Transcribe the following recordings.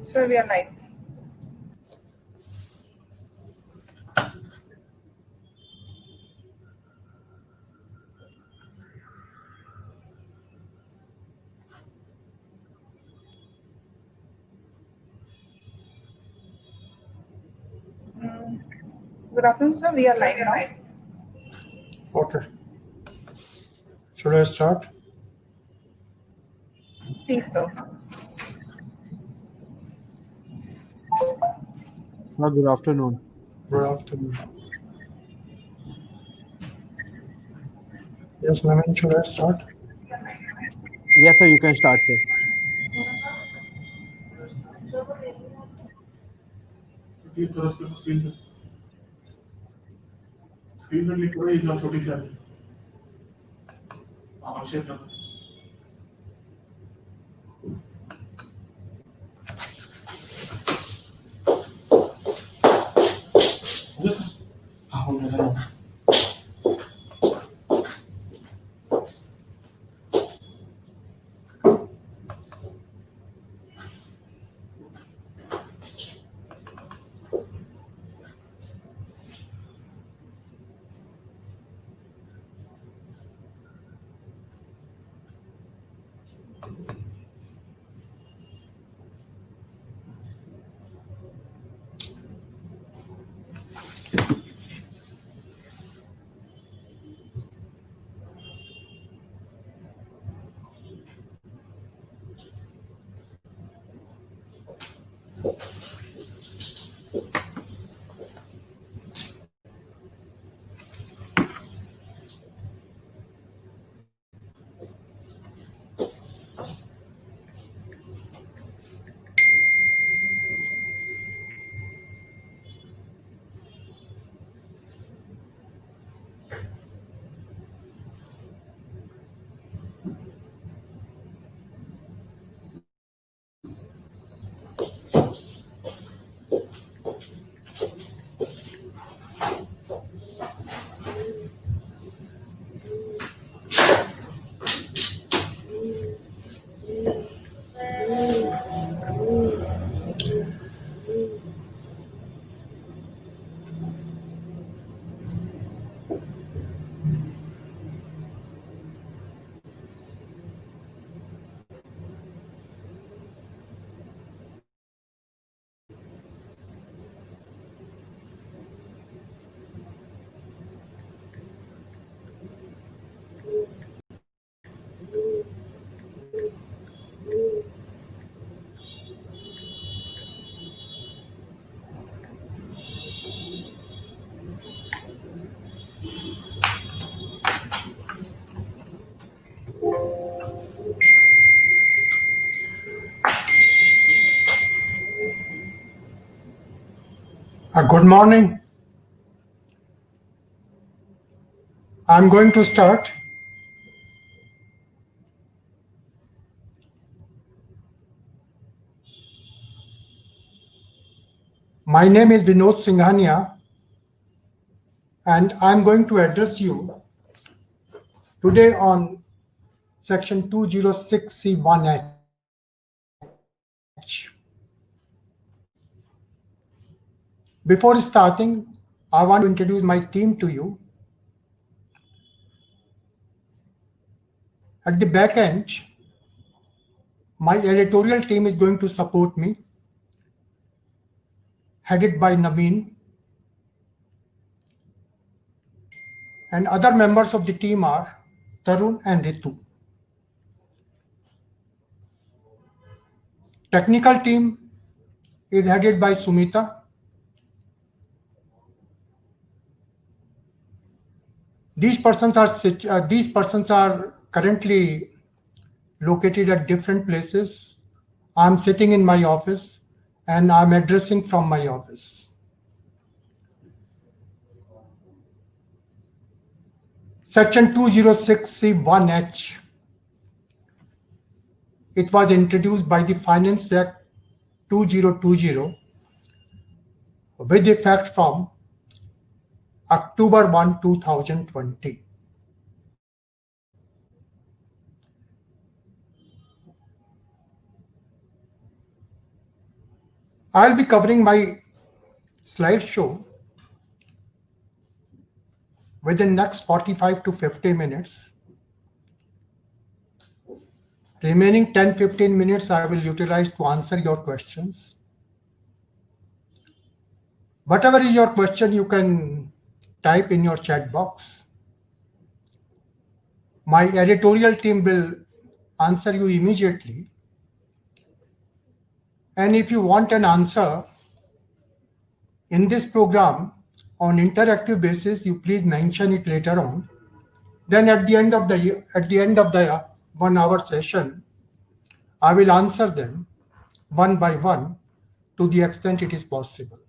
Sir, we are live. Good afternoon, sir. We are live now. Okay. Should I start? Please, sir. Good afternoon. Good afternoon. Yes, Naveen, should I start? Yes, sir, you can start, sir. Screen पर लिखो एकदम छोटी सी आती आवश्यक ना हाँ हो गया Good morning. I'm going to start. My name is Vinod Singhania, and I'm going to address you today on Section 206C1H. Before starting, I want to introduce my team to you. At the back end, my editorial team is going to support me, headed by Naveen, and other members of the team are Tarun and Ritu. Technical team is headed by Sumita. These persons are currently located at different places. I'm sitting in my office and I'm addressing from my office. Section 206C1H. It was introduced by the Finance Act 2020 with effect from October 1, 2020. I'll be covering my slideshow within next 45 to 50 minutes. Remaining 10-15 minutes I will utilize to answer your questions. Whatever is your question, you can type in your chat box. My editorial team will answer you immediately. And if you want an answer in this program on interactive basis, you please mention it later on. Then at the end of the 1 hour session, I will answer them one by one to the extent it is possible.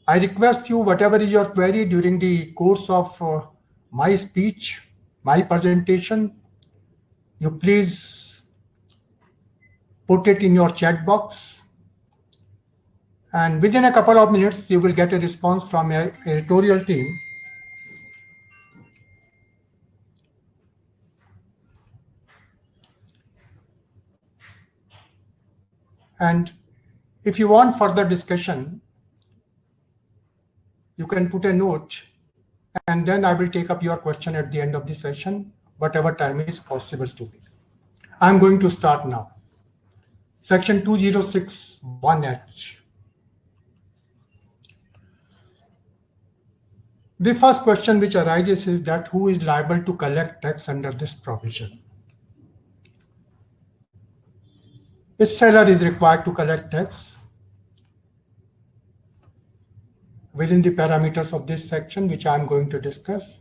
I request you, whatever is your query during the course of my speech, my presentation, you please put it in your chat box. And within a couple of minutes, you will get a response from my editorial team. And if you want further discussion, you can put a note, and then I will take up your question at the end of the session, whatever time is possible to me. I'm going to start now. Section 2061H. The first question which arises is that who is liable to collect tax under this provision? A seller is required to collect tax within the parameters of this section, which I'm going to discuss.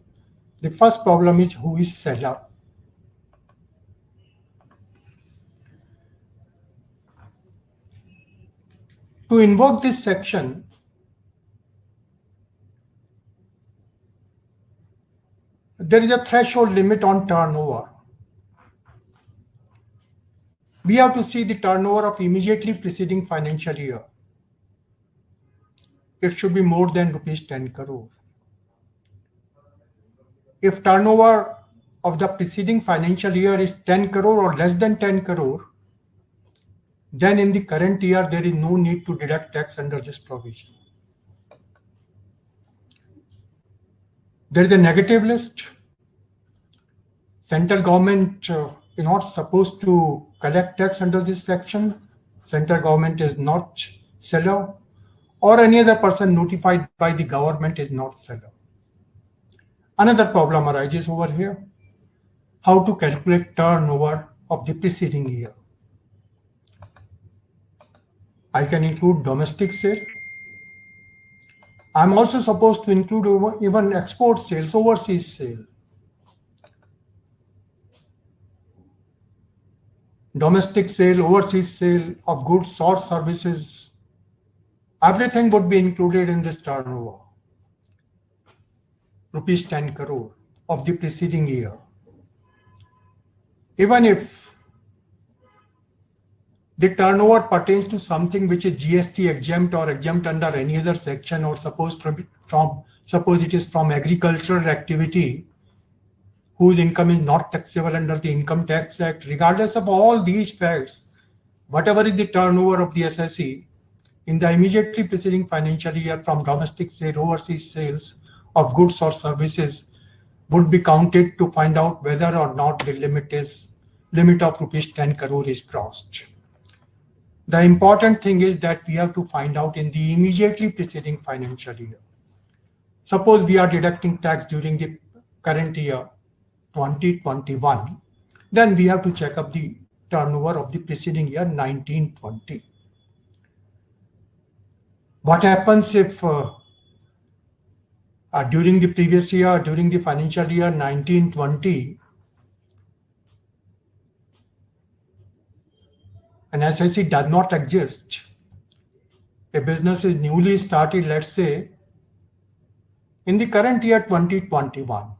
The first problem is who is seller. To invoke this section, there is a threshold limit on turnover. We have to see the turnover of immediately preceding financial year. It should be more than rupees 10 crore. If turnover of the preceding financial year is 10 crore or less than 10 crore, then in the current year, there is no need to deduct tax under this provision. There is a negative list. Central government is not supposed to collect tax under this section. Central government is not seller, or any other person notified by the government is not seller. Another problem arises over here. How to calculate turnover of the preceding year? I can include domestic sale. I'm also supposed to include even export sales, overseas sale. Domestic sale, overseas sale of goods or services, everything would be included in this turnover. Rupees 10 crore of the preceding year. Even if the turnover pertains to something which is GST exempt or exempt under any other section, or suppose it is from agricultural activity whose income is not taxable under the Income Tax Act, regardless of all these facts, whatever is the turnover of the SSE in the immediately preceding financial year from domestic sale, overseas sales of goods or services would be counted to find out whether or not the limit of rupees 10 crore is crossed. The important thing is that we have to find out in the immediately preceding financial year. Suppose we are deducting tax during the current year 2021, then we have to check up the turnover of the preceding year 1920. What happens if during the previous year, during the financial year 1920, an SSE does not exist? A business is newly started, let's say, in the current year 2021.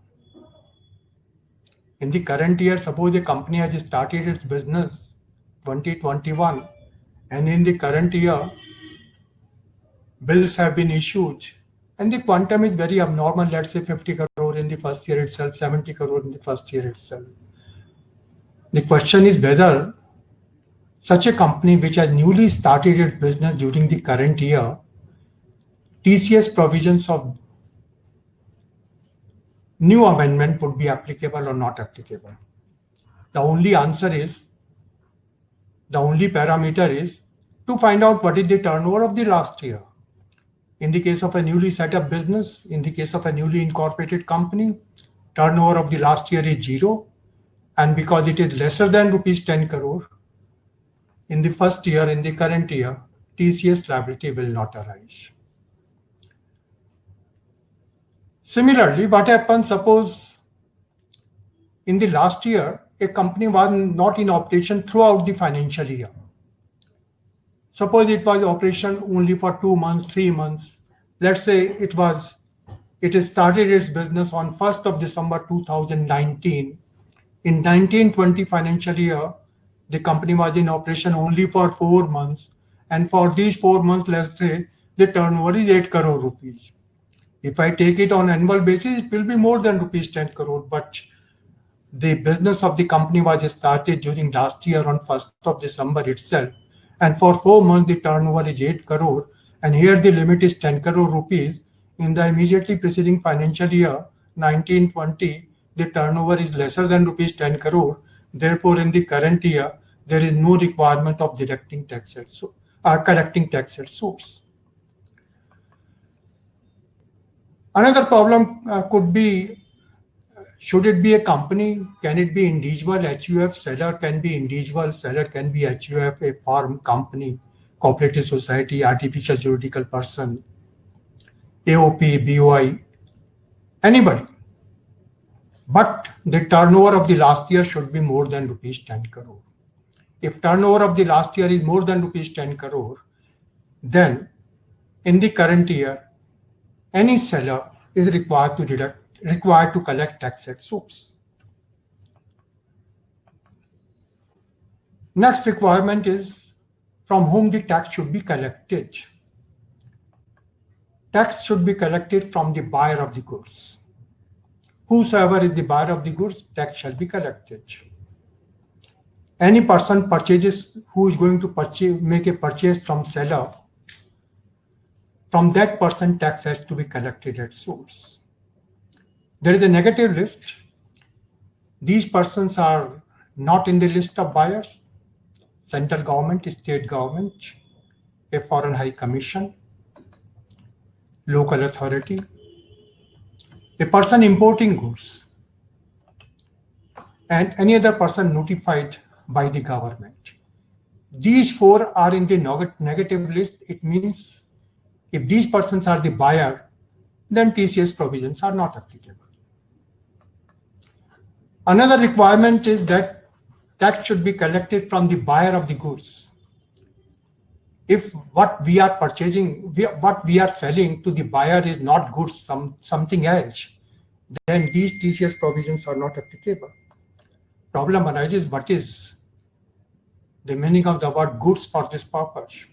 In the current year, suppose a company has started its business 2021, and in the current year, bills have been issued, and the quantum is very abnormal, let's say 50 crore in the first year itself, 70 crore in the first year itself. The question is whether such a company which has newly started its business during the current year, TCS provisions of new amendment would be applicable or not applicable? The only answer is, the only parameter is to find out what is the turnover of the last year. In the case of a newly set up business, in the case of a newly incorporated company, turnover of the last year is 0. And because it is lesser than rupees 10 crore, in the first year, in the current year, TCS liability will not arise. Similarly, what happens, suppose in the last year, a company was not in operation throughout the financial year. Suppose it was operation only for 2 months, 3 months. Let's say it started its business on 1st of December 2019. In 1920 financial year, the company was in operation only for 4 months. And for these 4 months, let's say the turnover is 8 crore rupees. If I take it on annual basis, it will be more than rupees 10 crore. But the business of the company was started during last year on 1st of December itself. And for 4 months, the turnover is 8 crore. And here the limit is 10 crore rupees. In the immediately preceding financial year, 1920, the turnover is lesser than rupees 10 crore. Therefore, in the current year, there is no requirement of deducting tax at collecting tax at source. Another problem could be, should it be a company? Can it be individual? HUF seller can be individual, seller can be HUF, a firm, company, cooperative society, artificial juridical person, AOP, BOI, anybody. But the turnover of the last year should be more than rupees 10 crore. If turnover of the last year is more than rupees 10 crore, then in the current year, any seller is required to collect tax at source. Next requirement is from whom the tax should be collected. Tax should be collected from the buyer of the goods. Whosoever is the buyer of the goods, tax shall be collected. Any person purchases who is going to make a purchase from seller, from that person tax has to be collected at source. There is a negative list. These persons are not in the list of buyers. Central government, state government, a foreign high commission, local authority, a person importing goods, and any other person notified by the government. These 4 are in the negative list. It means if these persons are the buyer, then TCS provisions are not applicable. Another requirement is that tax should be collected from the buyer of the goods. If what we are purchasing, what we are selling to the buyer is not goods, something else, then these TCS provisions are not applicable. Problem arises, what is the meaning of the word goods for this purpose?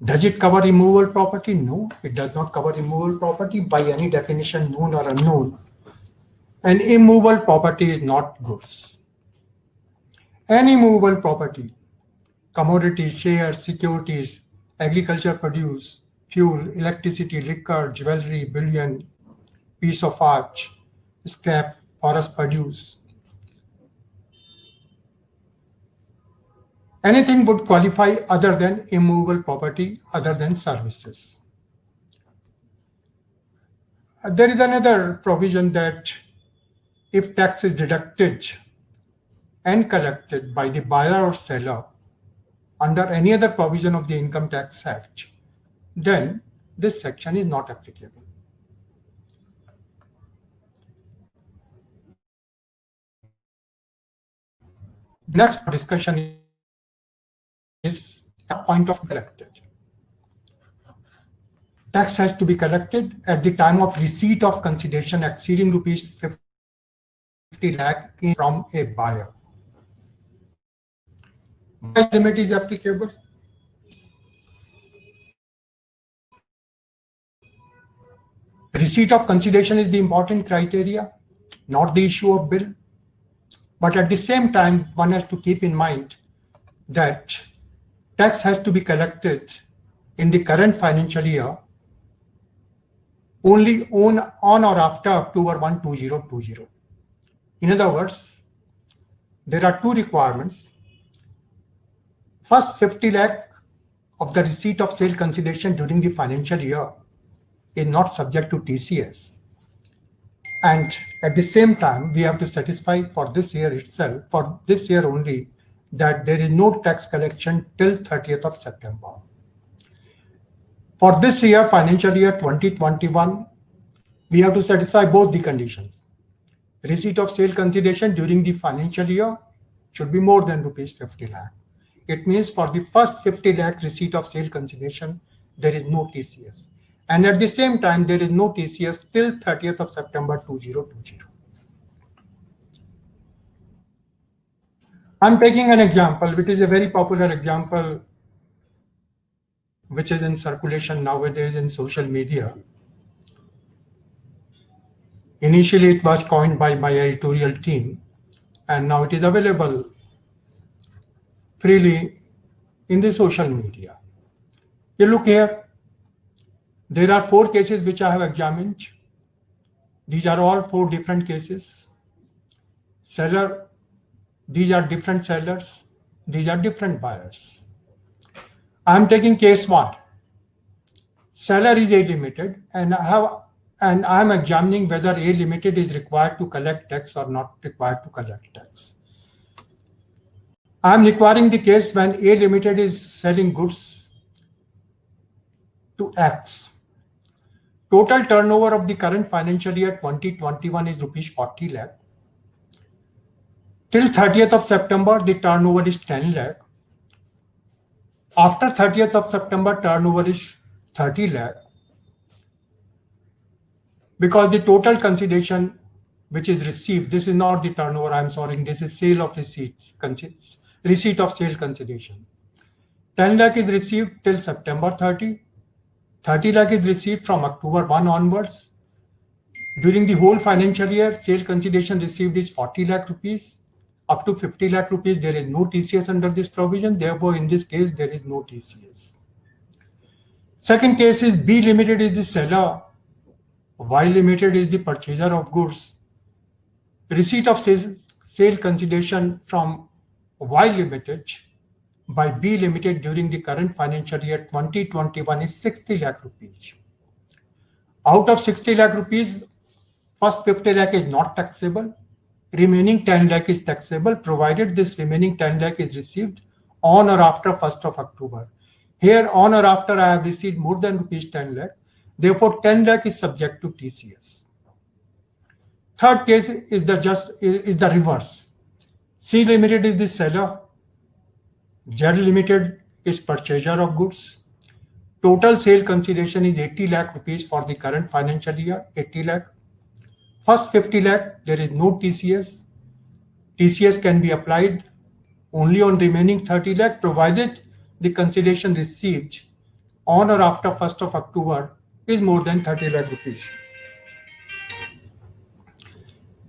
Does it cover immovable property? No, it does not cover immovable property by any definition, known or unknown. And immovable property is not goods. Any movable property, commodities, shares, securities, agriculture produce, fuel, electricity, liquor, jewelry, bullion, piece of art, scrap, forest produce. Anything would qualify other than immovable property, other than services. There is another provision that if tax is deducted and collected by the buyer or seller under any other provision of the Income Tax Act, then this section is not applicable. Next discussion is a point of collected. Tax has to be collected at the time of receipt of consideration exceeding rupees 50 lakh from a buyer. What limit is applicable? Receipt of consideration is the important criteria, not the issue of bill. But at the same time, one has to keep in mind that tax has to be collected in the current financial year only on or after October 1, 2020. In other words, there are two requirements. First, 50 lakh of the receipt of sale consideration during the financial year is not subject to TCS. And at the same time, we have to satisfy for this year itself, for this year only, that there is no tax collection till 30th of September. For this year, financial year 2021, we have to satisfy both the conditions. Receipt of sale consideration during the financial year should be more than rupees 50 lakh. It means for the first 50 lakh receipt of sale consideration, there is no TCS. And at the same time, there is no TCS till 30th of September 2020. I'm taking an example, which is a very popular example, which is in circulation nowadays in social media. Initially, it was coined by my editorial team, and now it is available freely in the social media. You look here, there are 4 cases which I have examined. These are all 4 different cases. Seller, these are different sellers, these are different buyers. I am taking case 1. Seller is A Limited, and I am examining whether A Limited is required to collect tax or not required to collect tax. I am requiring the case when A Limited is selling goods to X. Total turnover of the current financial year 2021 is rupees 40 lakh. Till 30th of September, the turnover is 10 lakh. After 30th of September, turnover is 30 lakh. Because the total consideration which is received, this is not the turnover, I'm sorry, this is sale of receipts, receipt of sale consideration. 10 lakh is received till September 30. 30 lakh is received from October 1 onwards. During the whole financial year, sale consideration received is 40 lakh rupees. Up to 50 lakh rupees, there is no TCS under this provision. Therefore, in this case, there is no TCS. Second case is B Limited is the seller, Y Limited is the purchaser of goods. Receipt of sale consideration from Y Limited by B Limited during the current financial year 2021 is 60 lakh rupees. Out of 60 lakh rupees, first 50 lakh is not taxable. Remaining 10 lakh is taxable, provided this remaining 10 lakh is received on or after 1st of October. Here, on or after, I have received more than rupees 10 lakh. Therefore, 10 lakh is subject to TCS. Third case is the reverse. C Limited is the seller. Z Limited is purchaser of goods. Total sale consideration is 80 lakh rupees for the current financial year, 80 lakh. First 50 lakh, there is no TCS. TCS can be applied only on remaining 30 lakh, provided the consideration received on or after 1st of October is more than 30 lakh rupees.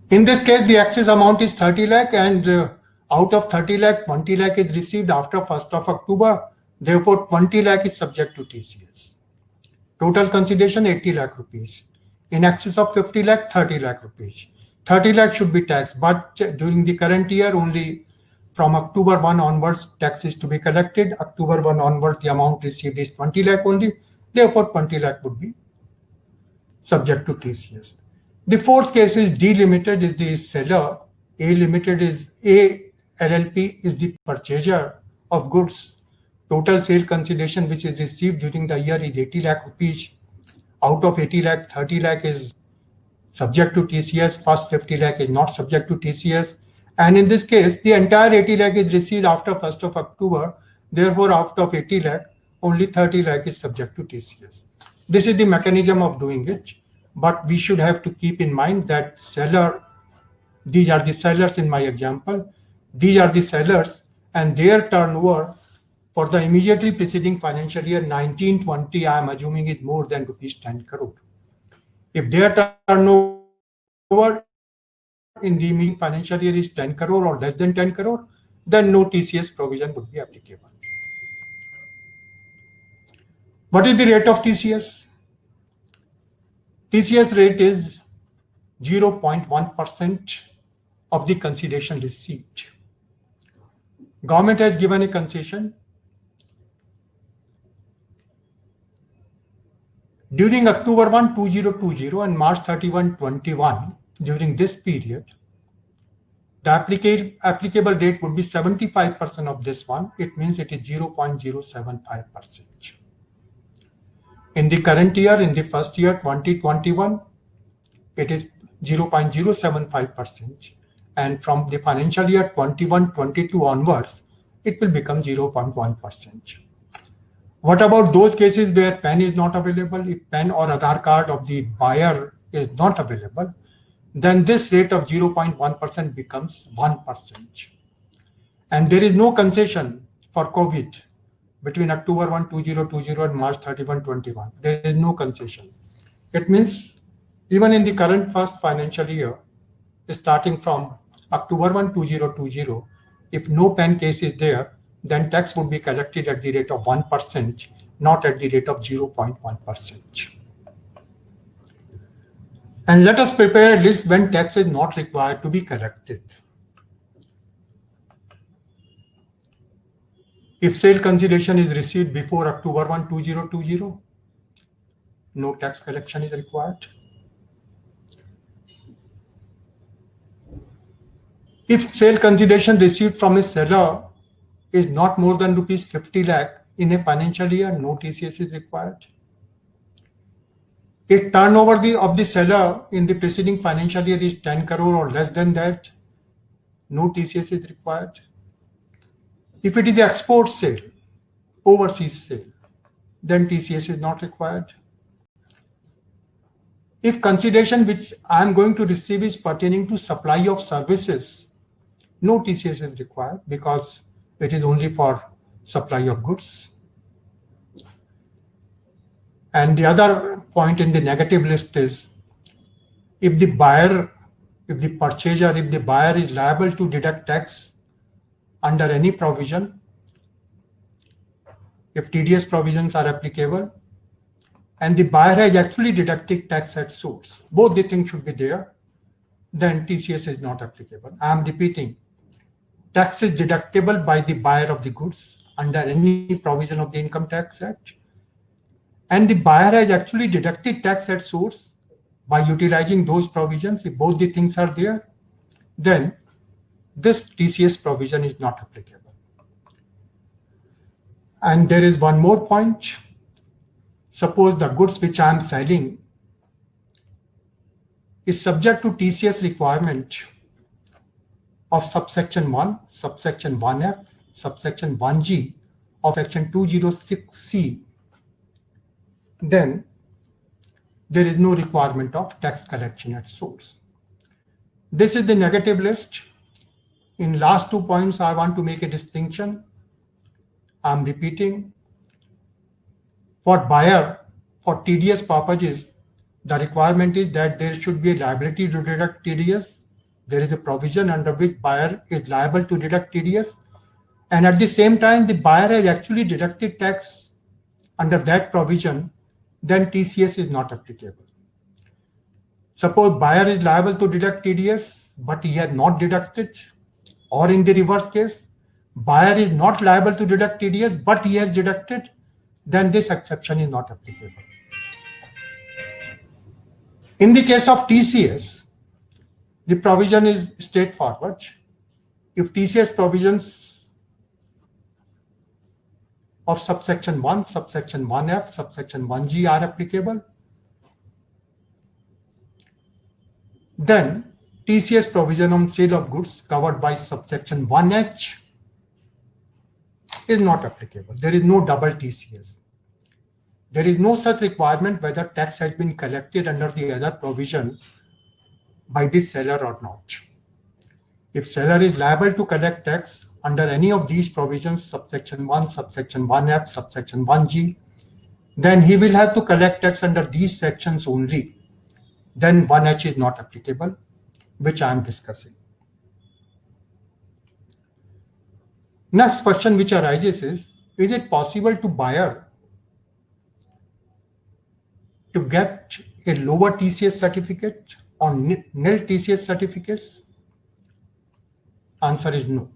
In this case, the excess amount is 30 lakh, and out of 30 lakh, 20 lakh is received after 1st of October. Therefore, 20 lakh is subject to TCS. Total consideration 80 lakh rupees. In excess of 50 lakh, 30 lakh rupees. 30 lakh should be taxed, but during the current year, only from October 1 onwards, tax is to be collected. October 1 onwards, the amount received is 20 lakh only. Therefore, 20 lakh would be subject to TCS. The fourth case is D Limited is the seller. A Limited is A LLP is the purchaser of goods. Total sale consideration which is received during the year is 80 lakh rupees. Out of 80 lakh, 30 lakh is subject to TCS. First 50 lakh is not subject to TCS. And in this case, the entire 80 lakh is received after 1st of October. Therefore, out of 80 lakh, only 30 lakh is subject to TCS. This is the mechanism of doing it. But we should have to keep in mind that seller, these are the sellers in my example. These are the sellers, and their turnover for the immediately preceding financial year 1920, I am assuming is more than rupees 10 crore. If their turnover in the immediate financial year is 10 crore or less than 10 crore, then no TCS provision would be applicable. What is the rate of TCS? TCS rate is 0.1% of the consideration received. Government has given a concession. During October 1, 2020 and March 31, 21, during this period, the applicable rate would be 75% of this one. It means it is 0.075%. In the current year, in the first year, 2021, it is 0.075%. And from the financial year 21-22 onwards, it will become 0.1%. What about those cases where PAN is not available? If PAN or Aadhaar card of the buyer is not available, then this rate of 0.1% becomes 1%. And there is no concession for COVID between October 1, 2020 and March 31, 21. There is no concession. It means even in the current first financial year, starting from October 1, 2020, if no PAN case is there, then tax would be collected at the rate of 1%, not at the rate of 0.1%. And let us prepare a list when tax is not required to be collected. If sale consideration is received before October 1, 2020, no tax collection is required. If sale consideration received from a seller is not more than rupees 50 lakh in a financial year, no TCS is required. If turnover of the seller in the preceding financial year is 10 crore or less than that, no TCS is required. If it is the export sale, overseas sale, then TCS is not required. If consideration which I am going to receive is pertaining to supply of services, no TCS is required because it is only for supply of goods. And the other point in the negative list is if the buyer, if the purchaser, if the buyer is liable to deduct tax under any provision, if TDS provisions are applicable, and the buyer has actually deducted tax at source, both the things should be there, then TCS is not applicable. I am repeating, tax is deductible by the buyer of the goods under any provision of the Income Tax Act. And the buyer has actually deducted tax at source by utilizing those provisions. If both the things are there, then this TCS provision is not applicable. And there is one more point. Suppose the goods which I am selling is subject to TCS requirement of subsection 1, subsection 1F, subsection 1G of section 206C, then there is no requirement of tax collection at source. This is the negative list. In last 2 points, I want to make a distinction. I'm repeating. For buyer, for TDS purposes, the requirement is that there should be a liability to deduct TDS. There is a provision under which buyer is liable to deduct TDS. And at the same time, the buyer has actually deducted tax under that provision, then TCS is not applicable. Suppose buyer is liable to deduct TDS, but he has not deducted, or in the reverse case, buyer is not liable to deduct TDS, but he has deducted, then this exception is not applicable. In the case of TCS, the provision is straightforward. If TCS provisions of subsection 1, subsection 1F, subsection 1G are applicable, then TCS provision on sale of goods covered by subsection 1H is not applicable. There is no double TCS. There is no such requirement whether tax has been collected under the other provision by the seller or not. If seller is liable to collect tax under any of these provisions, subsection 1, subsection 1F, subsection 1G, then he will have to collect tax under these sections only. Then 1H is not applicable, which I am discussing. Next question which arises is it possible to buyer to get a lower TCS certificate or nil TCS certificates? Answer is no.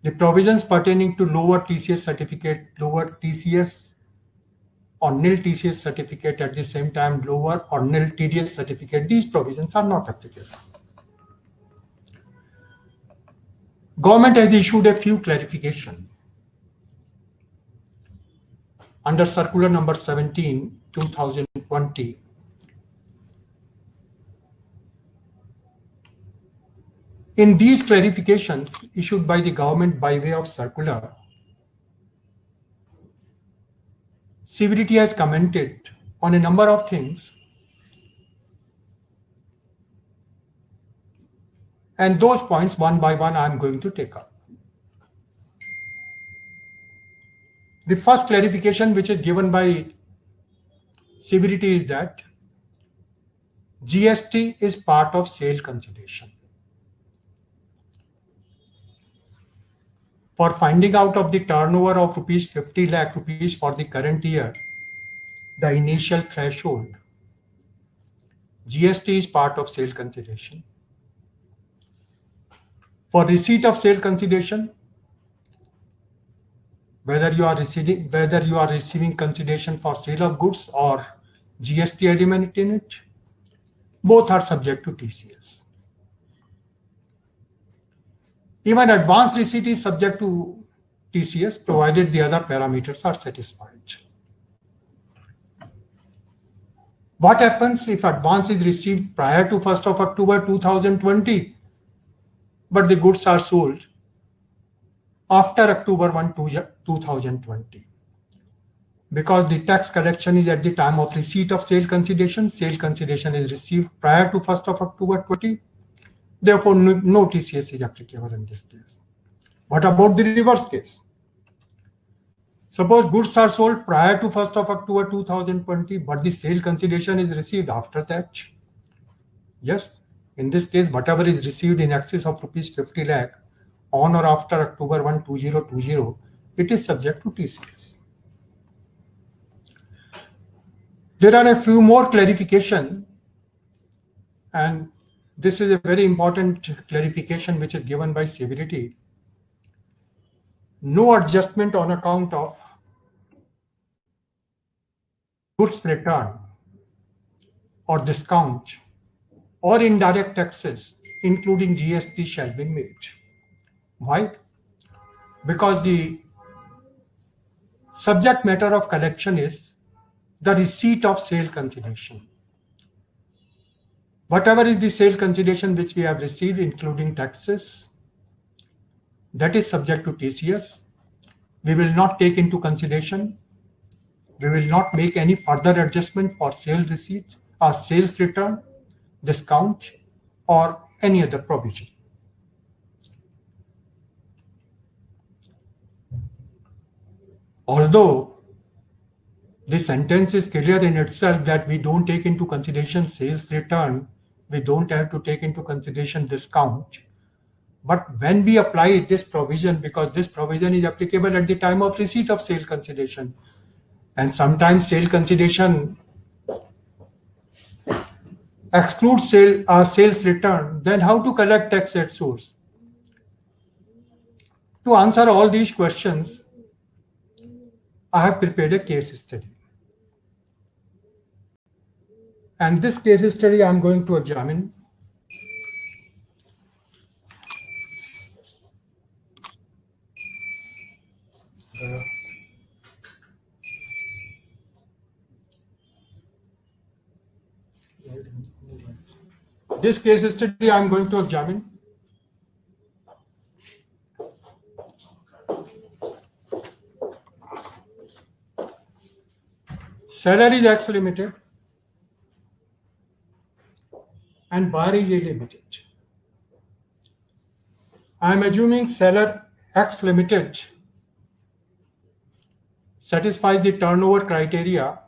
The provisions pertaining to lower TCS certificate, lower TCS or nil TCS certificate, at the same time lower or nil TDS certificate, these provisions are not applicable. Government has issued a few clarifications under circular number 17, 2020. In these clarifications issued by the government by way of circular, CBDT has commented on a number of things, and those points one by one I am going to take up. The first clarification which is given by CBDT is that GST is part of sale consideration. For finding out of the turnover of rupees 50 lakh rupees for the current year, the initial threshold, GST is part of sale consideration. For receipt of sale consideration, whether you are receiving consideration for sale of goods or GST element in it, both are subject to TCS. Even advance receipt is subject to TCS, provided the other parameters are satisfied. What happens if advance is received prior to 1st of October 2020, but the goods are sold after October 1, 2020? Because the tax collection is at the time of receipt of sale consideration is received prior to 1st of October 2020. Therefore, no TCS is applicable in this case. What about the reverse case? Suppose goods are sold prior to 1st of October 2020, but the sale consideration is received after that. Yes, in this case, whatever is received in excess of rupees 50 lakh on or after October 1, 2020, it is subject to TCS. There are a few more clarifications, and this is a very important clarification which is given by CBDT. No adjustment on account of goods return or discount or indirect taxes, including GST, shall be made. Why? Because the subject matter of collection is the receipt of sale consideration. Whatever is the sale consideration which we have received, including taxes, that is subject to TCS. We will not take into consideration. We will not make any further adjustment for sales receipt or sales return, discount, or any other provision. Although the sentence is clear in itself that we don't take into consideration sales return, we don't have to take into consideration discount. But when we apply this provision, because this provision is applicable at the time of receipt of sale consideration, and sometimes sale consideration excludes sales return, then how to collect tax at source? To answer all these questions, I have prepared a case study. And this case study I am going to examine. This case study I am going to examine. Seller is X Limited and buyer is A Limited. I am assuming seller X Limited satisfies the turnover criteria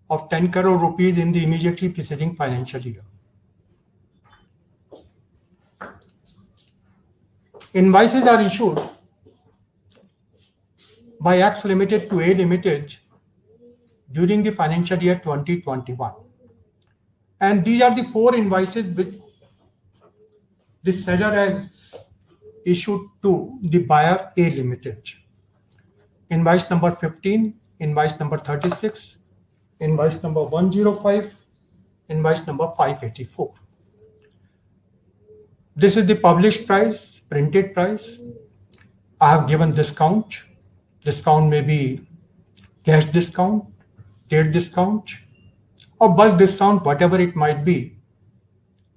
of 10 crore rupees in the immediately preceding financial year. Invoices are issued by X Limited to A Limited during the financial year 2021. And these are the 4 invoices which the seller has issued to the buyer A Limited. Invoice number 15, invoice number 36, invoice number 105, invoice number 584. This is the published price, printed price. I have given discount. Discount may be cash discount, date discount, or bulk discount, whatever it might be,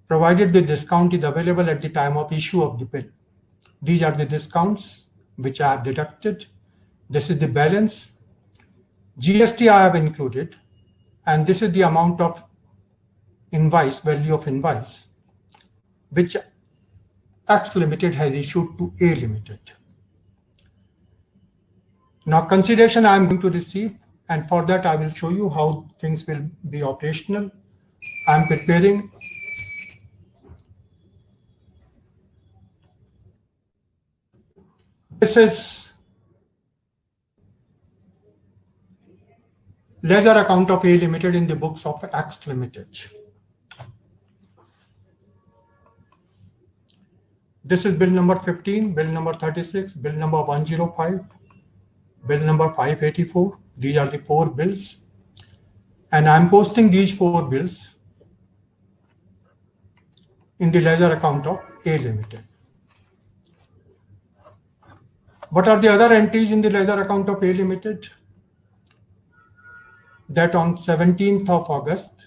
provided the discount is available at the time of issue of the bill. These are the discounts which I have deducted. This is the balance. GST I have included, and this is the amount of invoice, value of invoice, which X Limited has issued to A Limited. Now, consideration I am going to receive, and for that I will show you how things will be operational. I am preparing this is ledger account of A Limited in the books of X Limited. This is bill number 15, bill number 36, bill number 105, bill number 584. These are the 4 bills. And I'm posting these 4 bills in the ledger account of A Limited. What are the other entries in the ledger account of A Limited? That on 17th of August,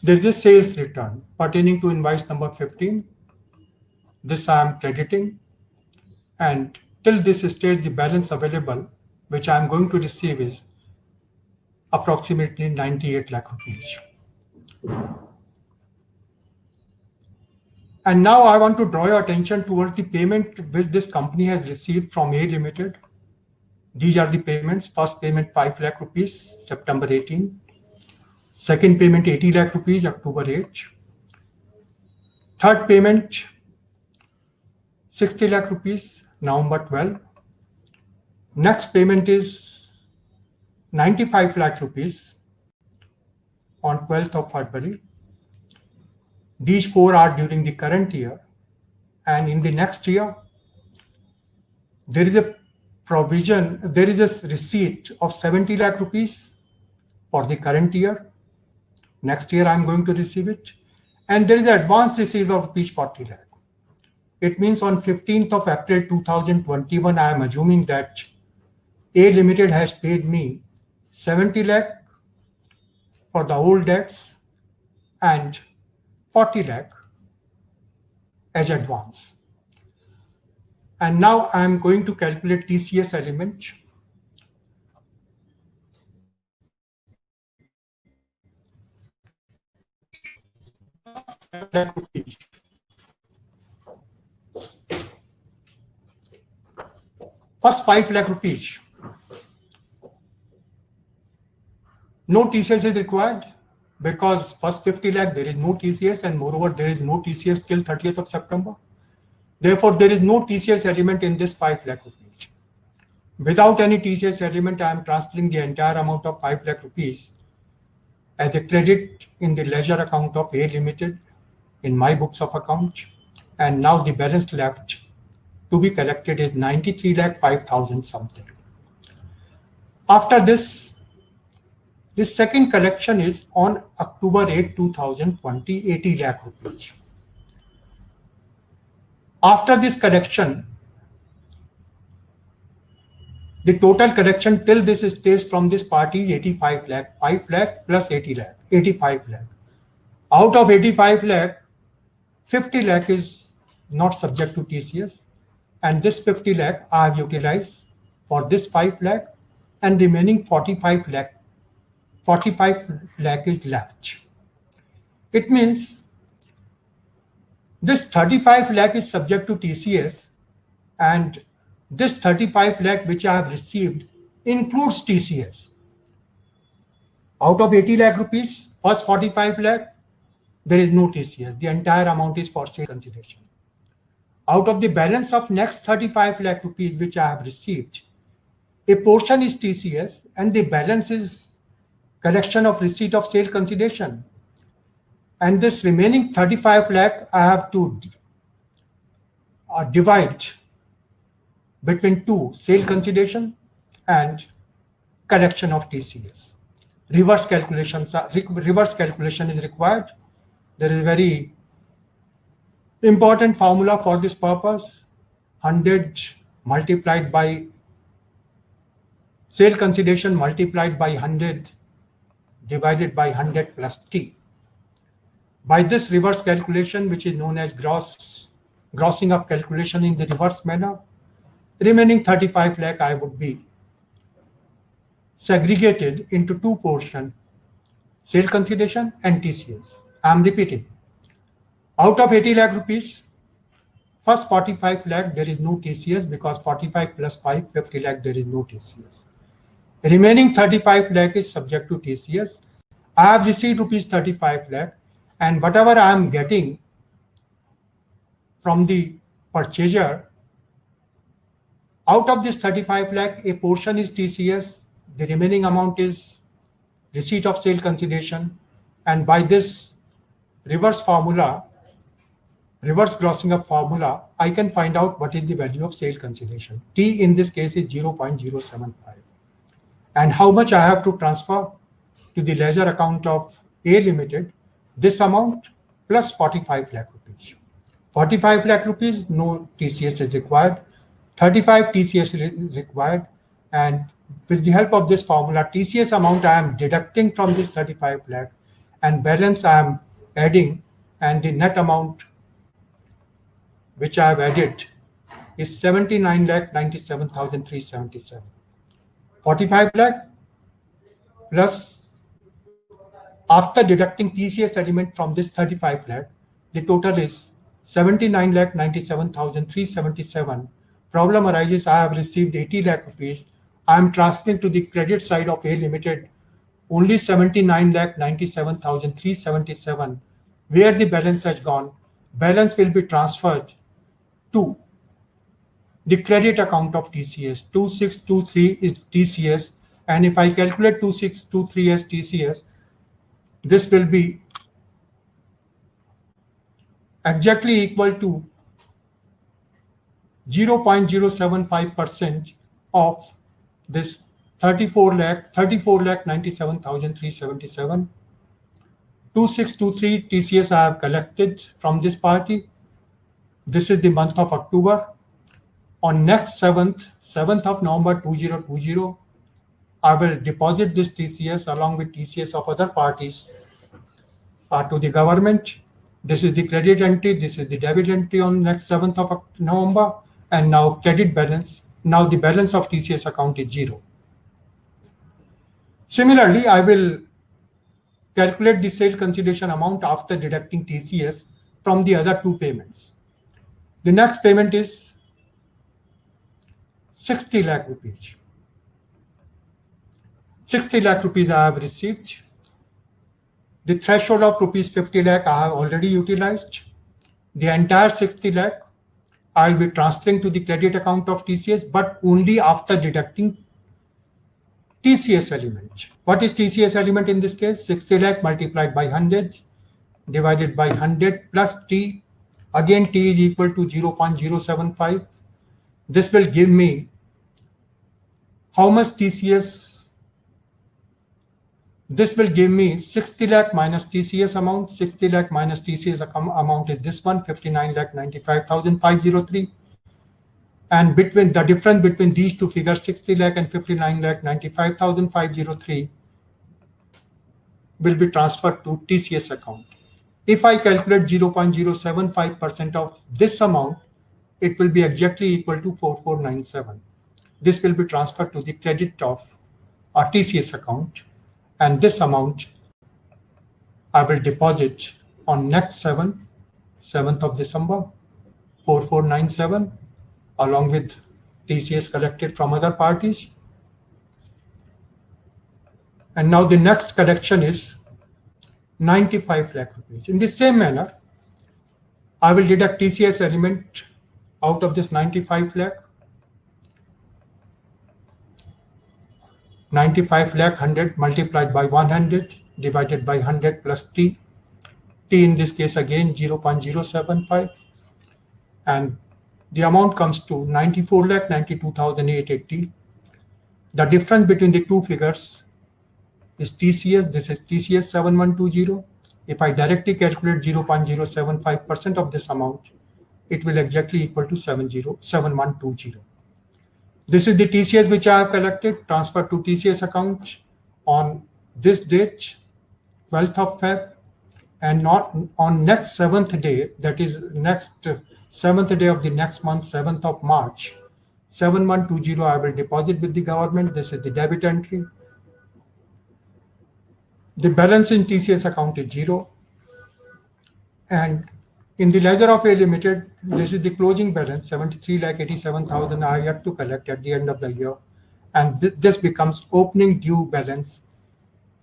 there is a sales return pertaining to invoice number 15. This I am crediting, and till this stage the balance available which I am going to receive is approximately 98 lakh rupees. And now I want to draw your attention towards the payment which this company has received from A Limited. These are the payments. First payment 5 lakh rupees, September 18. Second payment 80 lakh rupees, October 8. Third payment 60 lakh rupees, November 12. Next payment is 95 lakh rupees on 12th of February. These 4 are during the current year, and in the next year there is a provision, there is a receipt of 70 lakh rupees for the current year. Next year I am going to receive it, and there is an advance receipt of rupees 40 lakh. It means on 15th of April 2021, I am assuming that A Limited has paid me 70 lakh for the old debts and 40 lakh as advance. And now I am going to calculate TCS element. First 5 lakh rupees. No TCS is required because first 50 lakh there is no TCS, and moreover there is no TCS till 30th of September. Therefore, there is no TCS element in this 5 lakh rupees. Without any TCS element, I am transferring the entire amount of 5 lakh rupees as a credit in the ledger account of A Limited in my books of account. And now the balance left to be collected is 93 lakh 5,000 something. After this second collection is on October 8, 2020, 80 lakh rupees. After this collection, the total collection till this stage from this party is 85 lakh, 5 lakh plus 80 lakh, 85 lakh. Out of 85 lakh, 50 lakh is not subject to TCS, and this 50 lakh I have utilized for this 5 lakh, and remaining 45 lakh is left. It means this 35 lakh is subject to TCS, and this 35 lakh which I have received includes TCS. Out of 80 lakh rupees, first 45 lakh, there is no TCS. The entire amount is for sale consideration. Out of the balance of next 35 lakh rupees which I have received, a portion is TCS and the balance is collection of receipt of sale consideration. And this remaining 35 lakh I have to divide between two, sale consideration and collection of TCS. Reverse calculation is required. There is a very important formula for this purpose. 100 multiplied by sale consideration multiplied by 100 divided by 100 plus T. By this reverse calculation, which is known as grossing up calculation in the reverse manner, remaining 35 lakh I would be segregated into two portions, sale consideration and TCS. I am repeating. Out of 80 lakh rupees, first 45 lakh there is no TCS because 45 plus 5, 50 lakh there is no TCS. Remaining 35 lakh is subject to TCS. I have received rupees 35 lakh and whatever I am getting from the purchaser, out of this 35 lakh, a portion is TCS, the remaining amount is receipt of sale consideration, and by this reverse grossing up formula, I can find out what is the value of sale consideration. T in this case is 0.075. And how much I have to transfer to the ledger account of A Limited, this amount plus 45 lakh rupees. 45 lakh rupees, no TCS is required. 35 TCS is required. And with the help of this formula, TCS amount I am deducting from this 35 lakh and balance I am adding, and the net amount which I have added is 79,97,377. 45 lakh plus, after deducting TCS element from this 35 lakh, the total is 79,97,377. Problem arises, I have received 80 lakh rupees. I am transferring to the credit side of A Limited only 79,97,377. Where the balance has gone, balance will be transferred to the credit account of TCS. 2623 is TCS, and if I calculate 2623 as TCS, this will be exactly equal to 0.075% of this 34,97,377. 2623 TCS I have collected from this party. This is the month of October. On next 7th of November 2020, I will deposit this TCS along with TCS of other parties to the government. This is the credit entry, this is the debit entry on next 7th of November, and now credit balance. Now the balance of TCS account is 0. Similarly, I will calculate the sale consideration amount after deducting TCS from the other two payments. The next payment is 60 lakh rupees. 60 lakh rupees I have received. The threshold of rupees 50 lakh I have already utilized. The entire 60 lakh I will be transferring to the credit account of TCS, but only after deducting TCS element. What is TCS element in this case? 60 lakh multiplied by 100 divided by 100 plus T. Again, T is equal to 0.075. This will give me how much TCS? This will give me 60 lakh minus TCS amount. 60 lakh minus TCS amount is this one, 59,95,503. And between the difference between these two figures, 60 lakh and 59,95,503, will be transferred to TCS account. If I calculate 0.075% of this amount, it will be exactly equal to 4497. This will be transferred to the credit of our TCS account, and this amount I will deposit on next 7th of December, 4497, along with TCS collected from other parties. And now the next collection is 95 lakh rupees. In the same manner, I will deduct TCS element out of this 95 lakh, 95 lakh 100 multiplied by 100 divided by 100 plus T. T in this case again 0.075, and the amount comes to 94 lakh 92,880. The difference between the two figures is TCS. This is TCS 7120. If I directly calculate 0.075% of this amount, it will exactly equal to 7120. This is the TCS which I have collected, transferred to TCS account on this date, 12th of Feb, and not on next 7th day, that is next 7th day of the next month, 7th of March, 7120 I will deposit with the government. This is the debit entry. The balance in TCS account is 0. And in the ledger of A Limited, this is the closing balance, 73,87,000 I have to collect at the end of the year. And this becomes opening due balance,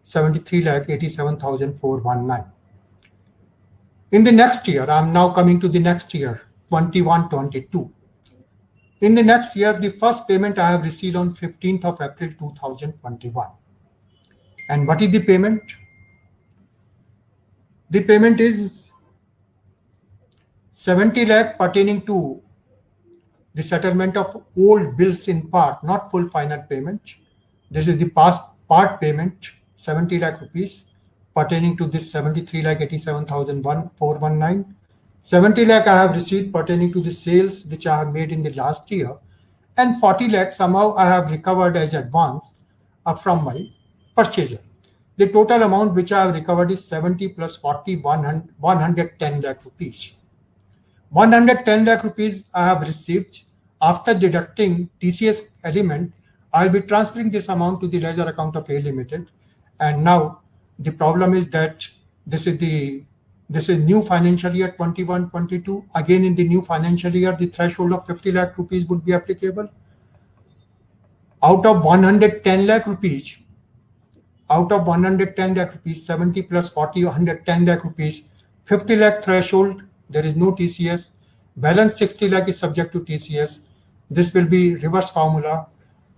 73,87,419. In the next year, I'm now coming to the next year, 21-22. In the next year, the first payment I have received on 15th of April 2021. And what is the payment? The payment is 70 lakh pertaining to the settlement of old bills in part, not full final payment. This is the past part payment, 70 lakh rupees pertaining to this 73,87,419. 70 lakh I have received pertaining to the sales which I have made in the last year, and 40 lakh somehow I have recovered as advance from my purchaser. The total amount which I have recovered is 70 plus 40, 110 lakh rupees. 110 lakh rupees I have received. After deducting TCS element, I will be transferring this amount to the ledger account of A Limited. And now the problem is that this is new financial year 21-22. Again, in the new financial year, the threshold of 50 lakh rupees would be applicable. Out of 110 lakh rupees, 70 plus 40, 110 lakh rupees, 50 lakh threshold, there is no TCS. Balance 60 lakh is subject to TCS. This will be reverse formula.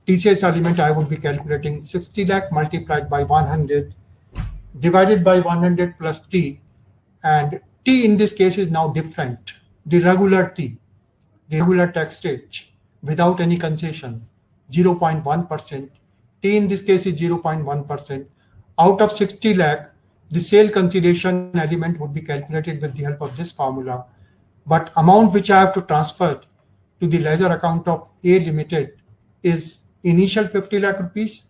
TCS element I would be calculating 60 lakh multiplied by 100 divided by 100 plus T. And T in this case is now different. The regular T, the regular tax rate without any concession, 0.1%. T in this case is 0.1%. Out of 60 lakh, the sale consideration element would be calculated with the help of this formula. But amount which I have to transfer to the ledger account of A Limited is initial 50 lakh rupees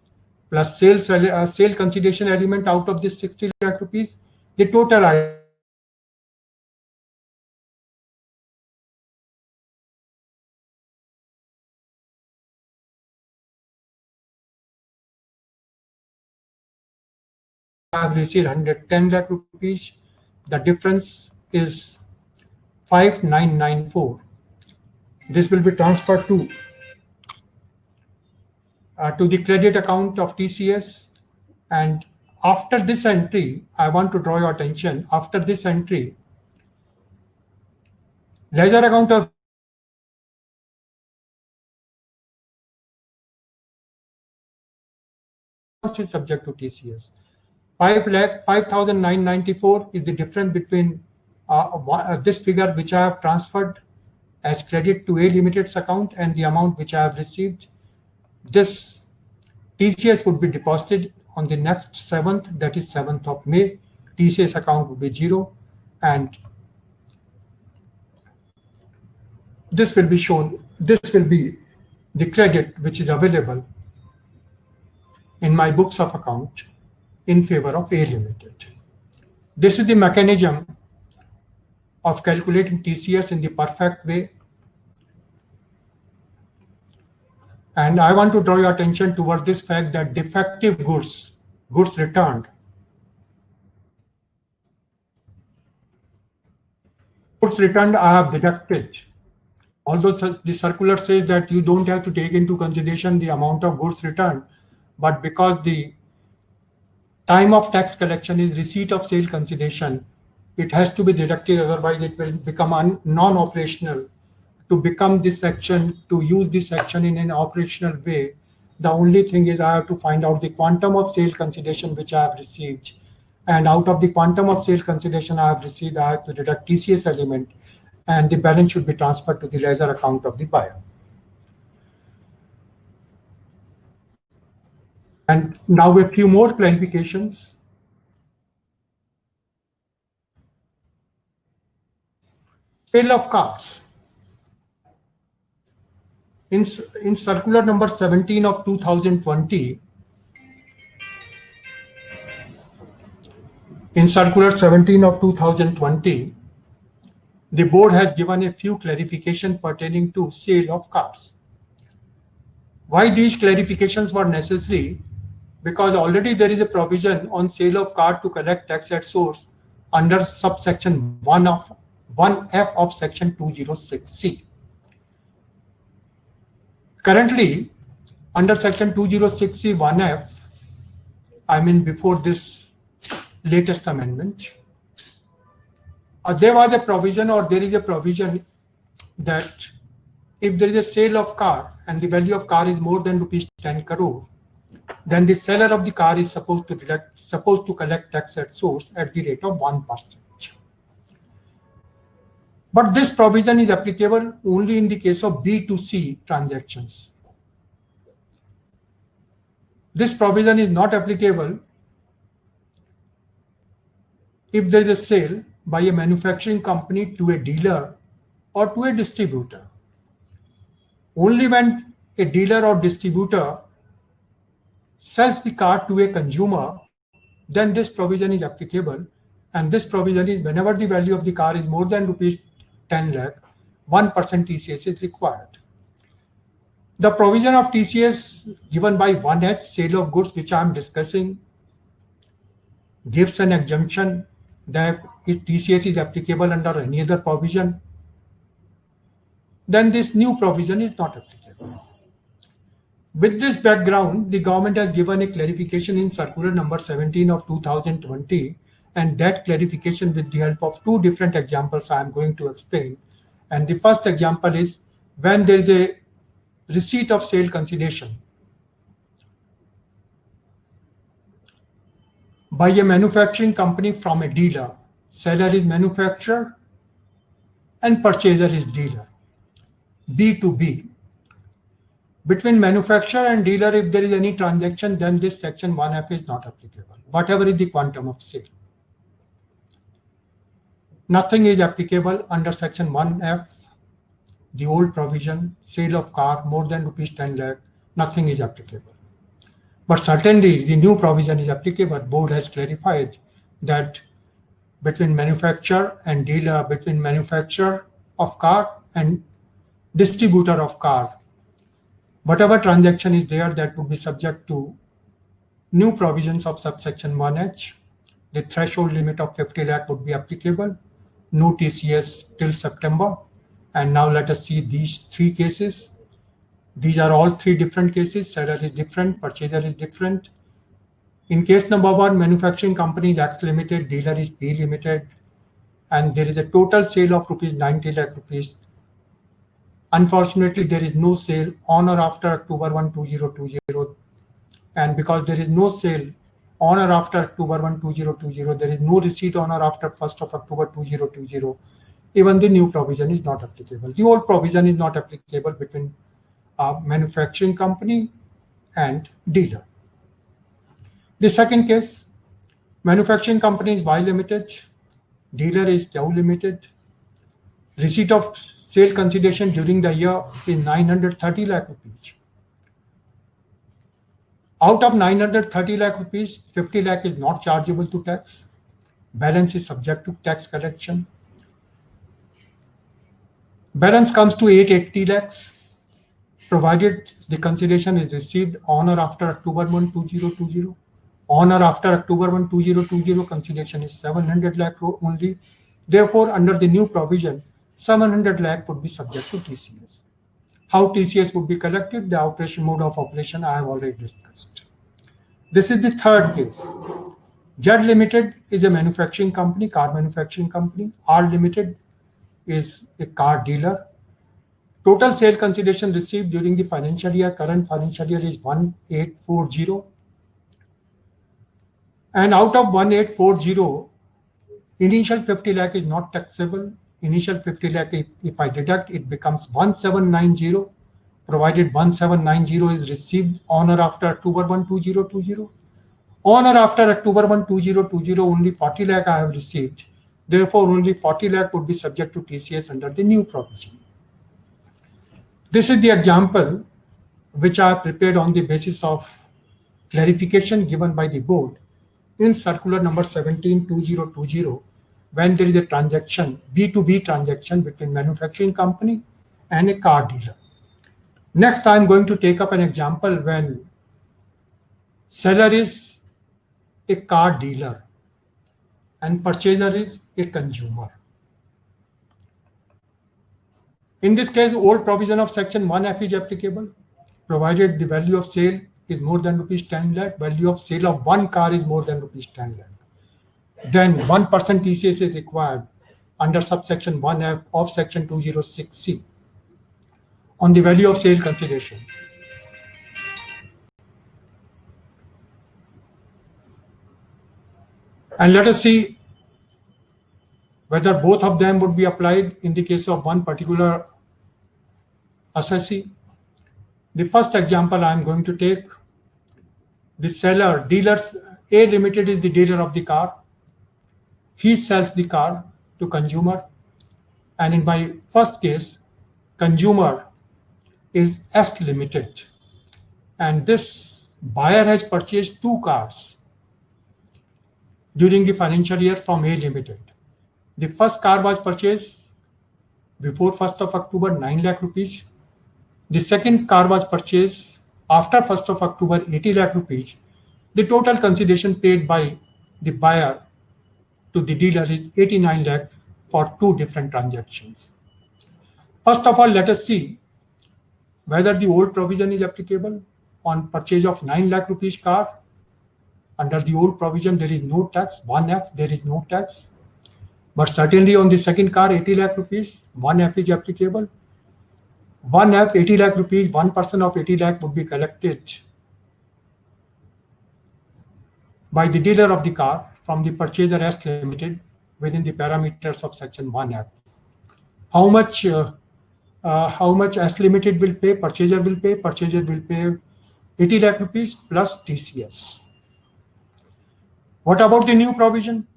plus sale consideration element out of this 60 lakh rupees. The total I have received 110 lakh rupees. The difference is 5994. This will be transferred to the credit account of TCS. And after this entry, I want to draw your attention. After this entry, ledger account of is subject to TCS. 5,994 is the difference between this figure which I have transferred as credit to A Limited's account and the amount which I have received. This TCS would be deposited on the next 7th, that is 7th of May. TCS account would be 0, and this will be shown. This will be the credit which is available in my books of account in favor of A Limited. This is the mechanism of calculating TCS in the perfect way. And I want to draw your attention toward this fact that defective goods returned, I have deducted. Although the circular says that you don't have to take into consideration the amount of goods returned, but because the time of tax collection is receipt of sale consideration, it has to be deducted, otherwise it will become non-operational to become this section, to use this section in an operational way, the only thing is I have to find out the quantum of sale consideration which I have received. And out of the quantum of sale consideration I have received, I have to deduct TCS element, and the balance should be transferred to the ledger account of the buyer. And now a few more clarifications. Sale of cars. In circular number 17 of 2020, in circular 17 of 2020, the board has given a few clarifications pertaining to sale of cars. Why these clarifications were necessary? Because already there is a provision on sale of car to collect tax at source under subsection 1F of section 206C. Currently, under section 206C 1F, I mean before this latest amendment, there was a provision, or there is a provision, that if there is a sale of car and the value of car is more than rupees 10 crore, then the seller of the car is supposed to collect tax at source at the rate of 1%. But this provision is applicable only in the case of B2C transactions. This provision is not applicable if there is a sale by a manufacturing company to a dealer or to a distributor. Only when a dealer or distributor sells the car to a consumer, then this provision is applicable. And this provision is whenever the value of the car is more than rupees 10 lakh, 1% TCS is required. The provision of TCS given by 1H, sale of goods, which I am discussing, gives an exemption that if TCS is applicable under any other provision, then this new provision is not applicable. With this background, the government has given a clarification in circular number 17 of 2020, and that clarification, with the help of two different examples, I am going to explain. And the first example is when there is a receipt of sale consideration by a manufacturing company from a dealer. Seller is manufacturer and purchaser is dealer. B2B. Between manufacturer and dealer, if there is any transaction, then this section 1F is not applicable, whatever is the quantum of sale. Nothing is applicable under section 1F, the old provision, sale of car more than rupees 10 lakh, nothing is applicable. But certainly the new provision is applicable. Board has clarified that between manufacturer and dealer, between manufacturer of car and distributor of car, whatever transaction is there, that would be subject to new provisions of subsection 1H. The threshold limit of 50 lakh would be applicable. No TCS till September. And now let us see these three cases. These are all three different cases. Seller is different, purchaser is different. In case number one, manufacturing company is X Limited, dealer is B Limited, and there is a total sale of rupees 90 lakh rupees. Unfortunately, there is no sale on or after October 1, 2020. And because there is no sale on or after October 1, 2020, there is no receipt on or after 1st of October 2020. Even the new provision is not applicable. The old provision is not applicable between manufacturing company and dealer. The second case, manufacturing company is Y Limited, dealer is Q Limited. Receipt of sale consideration during the year is 930 lakh rupees. Out of 930 lakh rupees, 50 lakh is not chargeable to tax. Balance is subject to tax collection. Balance comes to 880 lakhs, provided the consideration is received on or after October 1, 2020. On or after October 1, 2020, consideration is 700 lakh only. Therefore, under the new provision, 700 lakh would be subject to TCS. How TCS would be collected, the operation mode of operation I have already discussed. This is the third case. Z Limited is a manufacturing company, car manufacturing company. R Limited is a car dealer. Total sale consideration received during the financial year, current financial year, is 1840. And out of 1840, initial 50 lakh is not taxable. Initial 50 lakh, if I deduct, it becomes 1790, provided 1790 is received on or after October 1, 2020. On or after October 1, 2020, only 40 lakh I have received. Therefore, only 40 lakh would be subject to TCS under the new provision. This is the example which I have prepared on the basis of clarification given by the board in circular number 17/2020, when there is a transaction, B2B transaction between manufacturing company and a car dealer. Next, I am going to take up an example when seller is a car dealer and purchaser is a consumer. In this case, the old provision of section 1F is applicable, provided the value of sale is more than rupees 10 lakh, value of sale of one car is more than rupees 10 lakh. Then 1% TCS is required under subsection 1F of section 206C on the value of sale consideration. And let us see whether both of them would be applied in the case of one particular assessee. The first example I am going to take, the seller, dealers, A Limited is the dealer of the car. He sells the car to consumer. And in my first case, consumer is S Limited. And this buyer has purchased two cars during the financial year from A Limited. The first car was purchased before 1st of October, 9 lakh rupees. The second car was purchased after 1st of October, 80 lakh rupees. The total consideration paid by the buyer to the dealer is 89 lakh for two different transactions. First of all, let us see whether the old provision is applicable on purchase of 9 lakh rupees car. Under the old provision, there is no tax. 1F, there is no tax. But certainly on the second car, 80 lakh rupees, 1F is applicable. 1F, 80 lakh rupees, 1% of 80 lakh would be collected by the dealer of the car from the purchaser S Limited within the parameters of section 1F. How much S Limited will pay? Purchaser will pay 80 lakh rupees plus TCS. What about the new provision?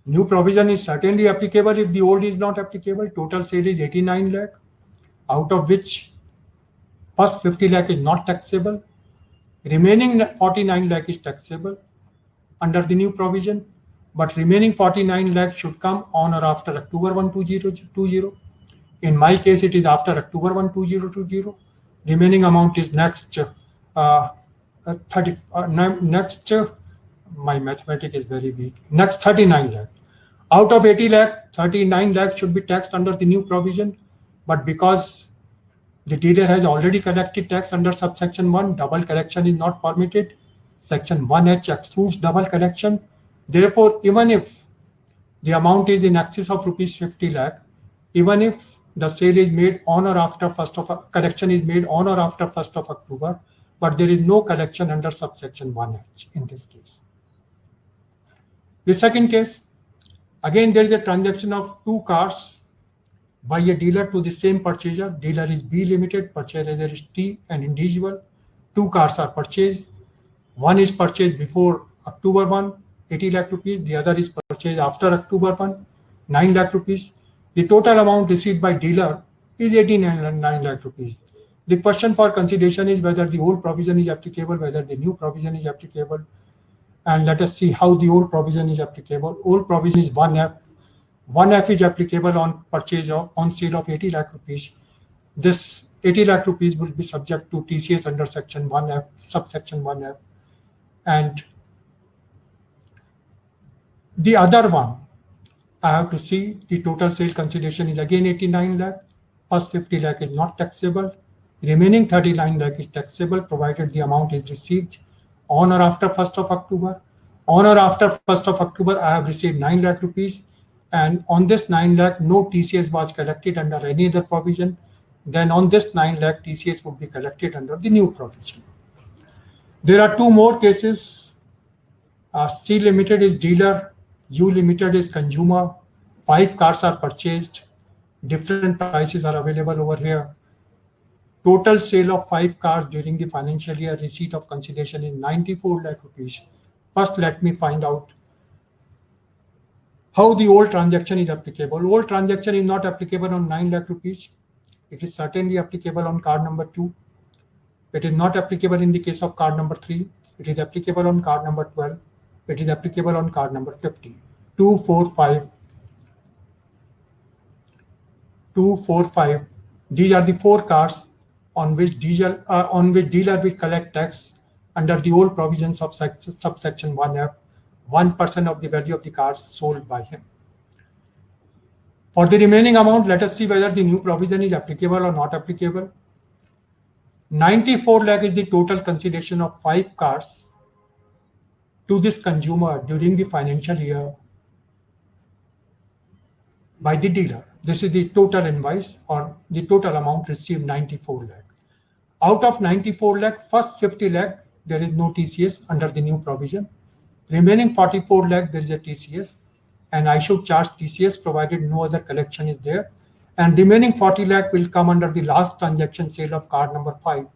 New provision is certainly applicable if the old is not applicable. Total sale is 89 lakh, out of which first 50 lakh is not taxable. Remaining 49 lakh is taxable under the new provision, but remaining 49 lakh should come on or after October 1, 2020. In my case, it is after October 1, 2020. Remaining amount is next my mathematics is very weak. Next 39 lakh. Out of 80 lakh, 39 lakh should be taxed under the new provision. But because the dealer has already collected tax under subsection 1, double collection is not permitted. Section 1H excludes double collection. Therefore, even if the amount is in excess of rupees 50 lakh, even if the sale is made on or after collection is made on or after 1st of October, but there is no collection under subsection 1H in this case. The second case, again, there is a transaction of two cars by a dealer to the same purchaser. Dealer is B Limited, purchaser is T, an individual. Two cars are purchased. One is purchased before October 1, 80 lakh rupees. The other is purchased after October 1, 9 lakh rupees. The total amount received by dealer is 89 lakh rupees. The question for consideration is whether the old provision is applicable, whether the new provision is applicable. And let us see how the old provision is applicable. Old provision is 1F. 1F is applicable on sale of 80 lakh rupees. This 80 lakh rupees will be subject to TCS under section 1F, subsection 1F. And the other one, I have to see the total sale consideration is again 89 lakh. First 50 lakh is not taxable. Remaining 39 lakh is taxable provided the amount is received on or after 1st of October. On or after 1st of October, I have received 9 lakh rupees and on this 9 lakh, no TCS was collected under any other provision, then on this 9 lakh, TCS would be collected under the new provision. There are two more cases. C Limited is dealer, U Limited is consumer. 5 cars are purchased. Different prices are available over here. Total sale of 5 cars during the financial year, receipt of consideration is 94 lakh rupees. First, let me find out how the old transaction is applicable. Old transaction is not applicable on 9 lakh rupees. It is certainly applicable on card number 2. It is not applicable in the case of card number 3. It is applicable on card number 12. It is applicable on card number 50. 2, 4, 5. 2, 4, 5. These are the 4 cars on which dealer will collect tax under the old provisions of subsection 1F, 1% of the value of the cars sold by him. For the remaining amount, let us see whether the new provision is applicable or not applicable. 94 lakh is the total consideration of 5 cars to this consumer during the financial year by the dealer. This is the total invoice or the total amount received, 94 lakh. Out of 94 lakh, first 50 lakh, there is no TCS under the new provision. Remaining 44 lakh, there is a TCS, and I should charge TCS provided no other collection is there. And remaining 40 lakh will come under the last transaction sale of card number 5,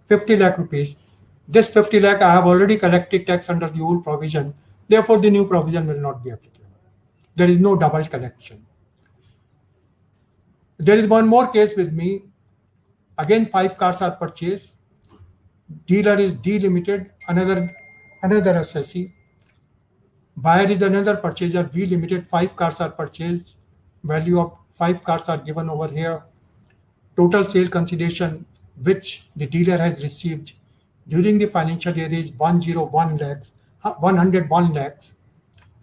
50 lakh rupees. This 50 lakh, I have already collected tax under the old provision. Therefore, the new provision will not be applicable. There is no double collection. There is one more case with me. Again, 5 cars are purchased. Dealer is D Limited, another assessee. Buyer is another purchaser, V Limited. 5 cars are purchased. Value of 5 cars are given over here. Total sale consideration which the dealer has received during the financial year is 101 lakhs.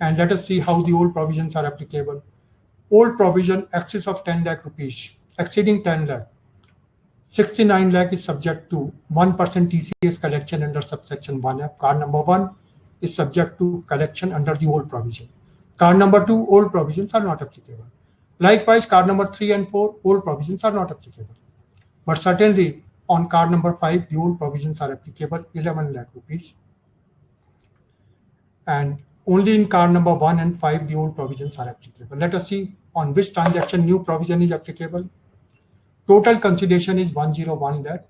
And let us see how the old provisions are applicable. Old provision, excess of 10 lakh rupees, exceeding 10 lakh. 69 lakh is subject to 1% TCS collection under subsection 1F. Card number 1 is subject to collection under the old provision. Card number 2, old provisions are not applicable. Likewise, card number 3 and 4, old provisions are not applicable. But certainly on card number 5, the old provisions are applicable, 11 lakh rupees. And only in card number 1 and 5, the old provisions are applicable. Let us see on which transaction new provision is applicable. Total consideration is 101 lakh.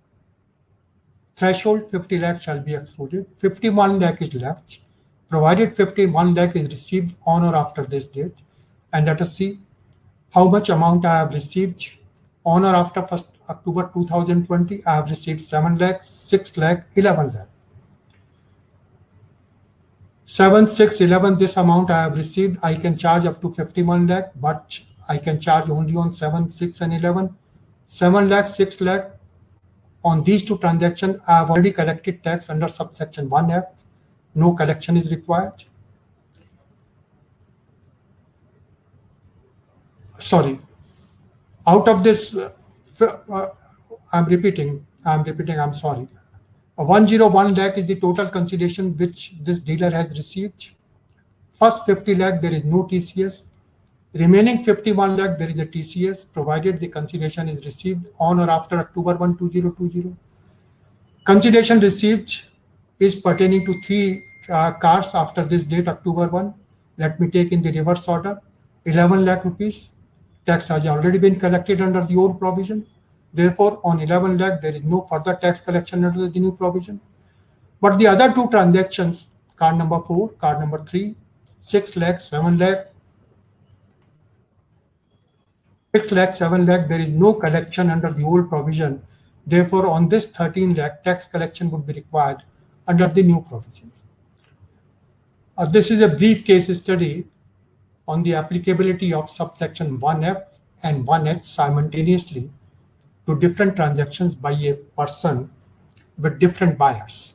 Threshold 50 lakh shall be excluded. 51 lakh is left, provided 51 lakh is received on or after this date. And let us see how much amount I have received on or after 1st October 2020. I have received 7 lakh, 6 lakh, 11 lakh. 7, 6, 11, this amount I have received. I can charge up to 51 lakh, but I can charge only on 7, 6, and 11. 7 lakh, 6 lakh. On these two transactions, I have already collected tax under subsection 1F. No collection is required. Sorry. Out of this, I'm repeating, I'm sorry. 101 lakh is the total consideration which this dealer has received. First 50 lakh, there is no TCS. Remaining 51 lakh, there is a TCS, provided the consideration is received on or after October 1, 2020. Consideration received is pertaining to 3 cars after this date, October 1. Let me take in the reverse order. 11 lakh rupees. Tax has already been collected under the old provision. Therefore, on 11 lakh, there is no further tax collection under the new provision. But the other 2 transactions, card number 4, card number 3, 6 lakh, 7 lakh, 6 lakh, 7 lakh, there is no collection under the old provision. Therefore, on this 13 lakh, tax collection would be required under the new provisions. This is a brief case study on the applicability of subsection 1F and 1H simultaneously to different transactions by a person with different buyers.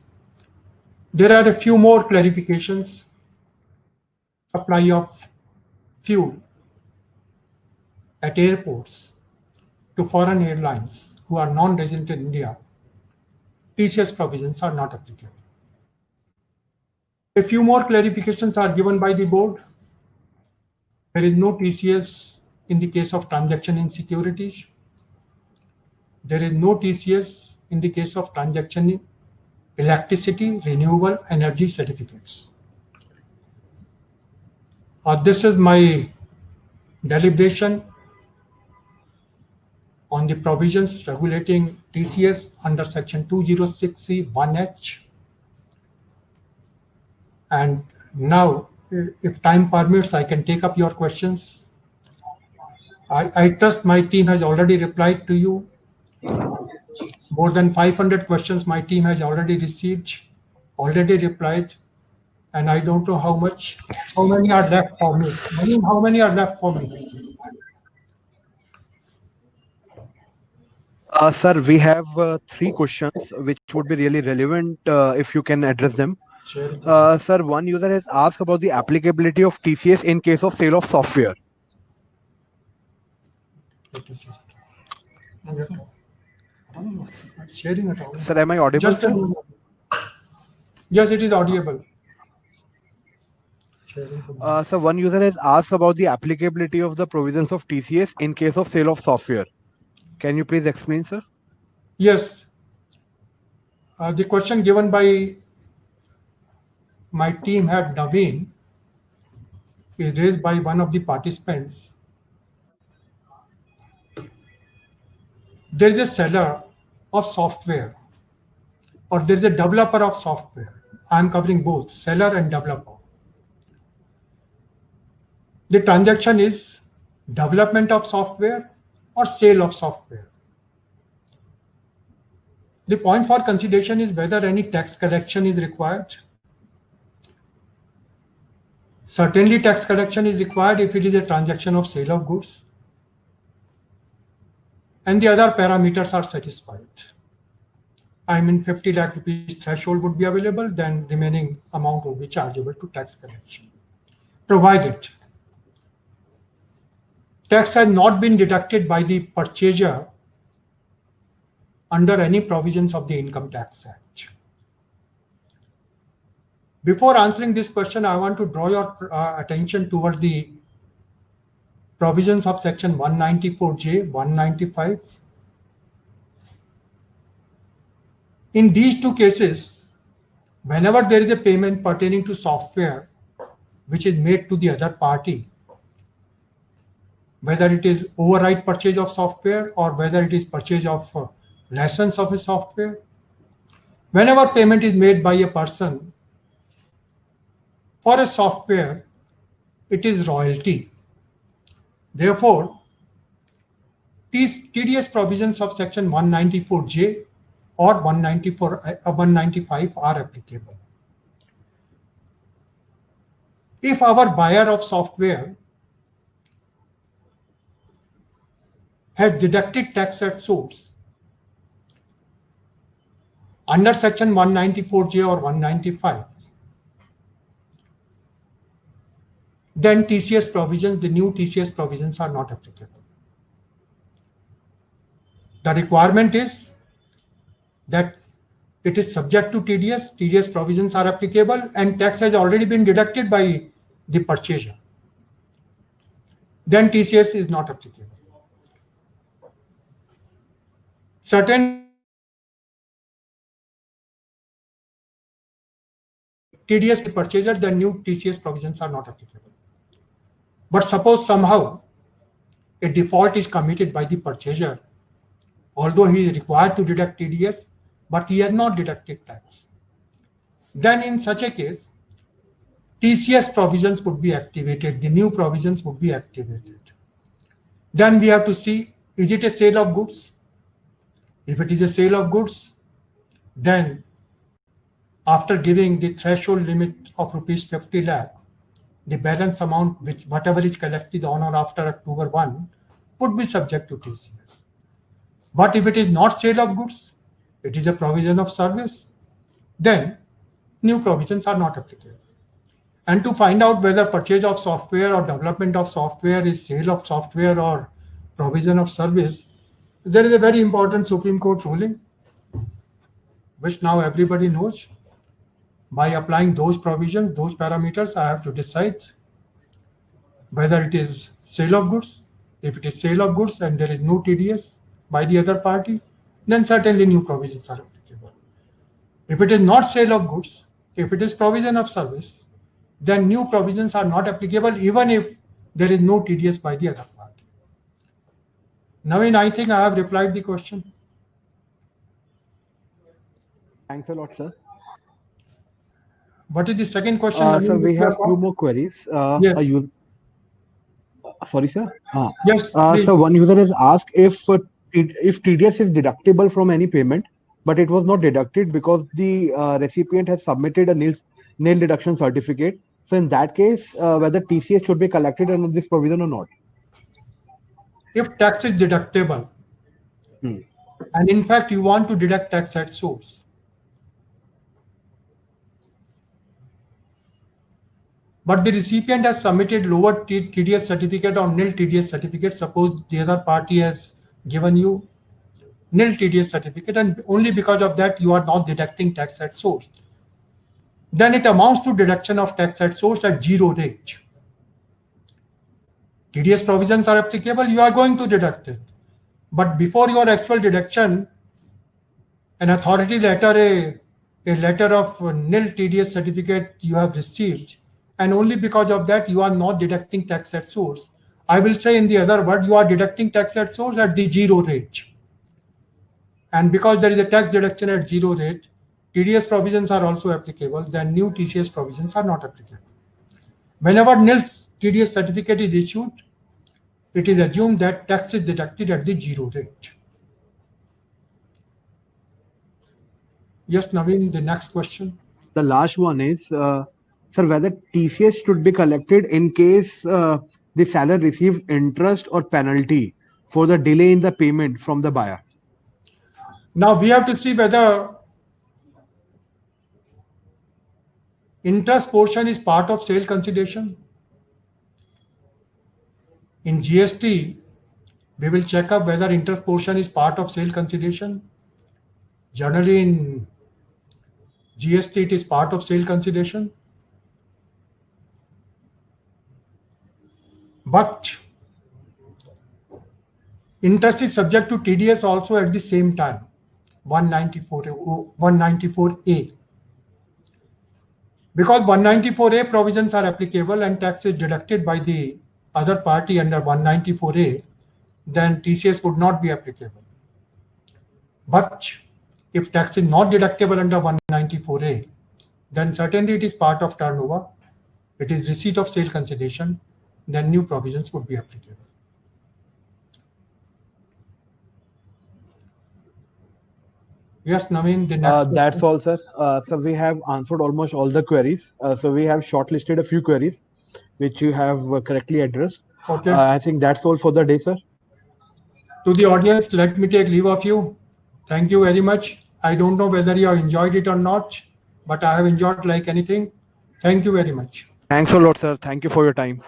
There are a few more clarifications. Supply of fuel at airports to foreign airlines who are non-resident in India, TCS provisions are not applicable. A few more clarifications are given by the board. There is no TCS in the case of transaction in securities. There is no TCS in the case of transaction in electricity, renewable energy certificates. This is my deliberation on the provisions regulating TCS under section 206C(1)(h). And now, if time permits, I can take up your questions. I trust my team has already replied to you. More than 500 questions my team has already received, already replied, and I don't know how many are left for me. How many are left for me? Sir, we have 3 questions which would be really relevant if you can address them. Sir, one user has asked about the applicability of TCS in case of sale of software. Sharing it out. Sir, am I audible? Just a moment. Yes, it is audible. So one user has asked about the applicability of the provisions of TCS in case of sale of software. Can you please explain, sir? Yes. The question given by my team head Naveen is raised by one of the participants. There is a seller of software or there is a developer of software. I am covering both seller and developer. The transaction is development of software or sale of software. The point for consideration is whether any tax collection is required. Certainly tax collection is required if it is a transaction of sale of goods and the other parameters are satisfied. I mean 50 lakh rupees threshold would be available, then remaining amount would be chargeable to tax collection. Provided tax has not been deducted by the purchaser under any provisions of the Income Tax Act. Before answering this question, I want to draw your attention toward the provisions of section 194J, 195. In these two cases, whenever there is a payment pertaining to software which is made to the other party, whether it is override purchase of software or whether it is purchase of license of a software, whenever payment is made by a person for a software, it is royalty. Therefore, these TDS provisions of section 194J or 195 are applicable. If our buyer of software has deducted tax at source under section 194J or 195, then TCS provisions, the new TCS provisions are not applicable. The requirement is that it is subject to TDS, TDS provisions are applicable and tax has already been deducted by the purchaser. Then TCS is not applicable. Certain TDS purchaser, the new TCS provisions are not applicable. But suppose somehow a default is committed by the purchaser, although he is required to deduct TDS, but he has not deducted tax. Then in such a case, TCS provisions would be activated, the new provisions would be activated. Then we have to see, is it a sale of goods? If it is a sale of goods, then after giving the threshold limit of rupees 50 lakh, the balance amount, which whatever is collected on or after October 1, would be subject to TCS. But if it is not sale of goods, it is a provision of service, then new provisions are not applicable. And to find out whether purchase of software or development of software is sale of software or provision of service, there is a very important Supreme Court ruling, which now everybody knows. By applying those provisions, those parameters, I have to decide whether it is sale of goods. If it is sale of goods and there is no TDS by the other party, then certainly new provisions are applicable. If it is not sale of goods, if it is provision of service, then new provisions are not applicable even if there is no TDS by the other party. Naveen, I think I have replied the question. Thanks a lot, sir. What is the second question? So Naveen, we which you have few got? more queries. Yes. Sorry, sir. Yes, please. So one user has asked if TDS is deductible from any payment, but it was not deducted because the recipient has submitted a nil deduction certificate. So in that case, whether TCS should be collected under this provision or not? If tax is deductible, and in fact you want to deduct tax at source, but the recipient has submitted lower TDS certificate or nil TDS certificate. Suppose the other party has given you nil TDS certificate, and only because of that you are not deducting tax at source. Then it amounts to deduction of tax at source at zero rate. TDS provisions are applicable, you are going to deduct it. But before your actual deduction, an authority letter, a letter of nil TDS certificate you have received, and only because of that you are not deducting tax at source. I will say in the other word, you are deducting tax at source at the zero rate. And because there is a tax deduction at zero rate, TDS provisions are also applicable, then new TCS provisions are not applicable. Whenever nil TDS certificate is issued, it is assumed that tax is deducted at the zero rate. Yes, Naveen, the next question. The last one is, sir, whether TCS should be collected in case the seller receives interest or penalty for the delay in the payment from the buyer. Now we have to see whether interest portion is part of sale consideration. In GST, we will check up whether interest portion is part of sale consideration. Generally in GST, it is part of sale consideration. But interest is subject to TDS also at the same time, 194A. Because 194A provisions are applicable and tax is deducted by the other party under 194A, then TCS would not be applicable. But if tax is not deductible under 194A, then certainly it is part of turnover. It is receipt of sale consideration, then new provisions would be applicable. Yes, Naveen, the next That's all, sir. So we have answered almost all the queries. So we have shortlisted a few queries which you have correctly addressed. Okay. I think that's all for the day, sir. To the audience, let me take leave of you. Thank you very much. I don't know whether you have enjoyed it or not, but I have enjoyed like anything. Thank you very much. Thanks a lot, sir. Thank you for your time.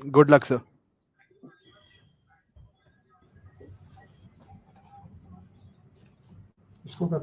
Good luck, sir. इसको कर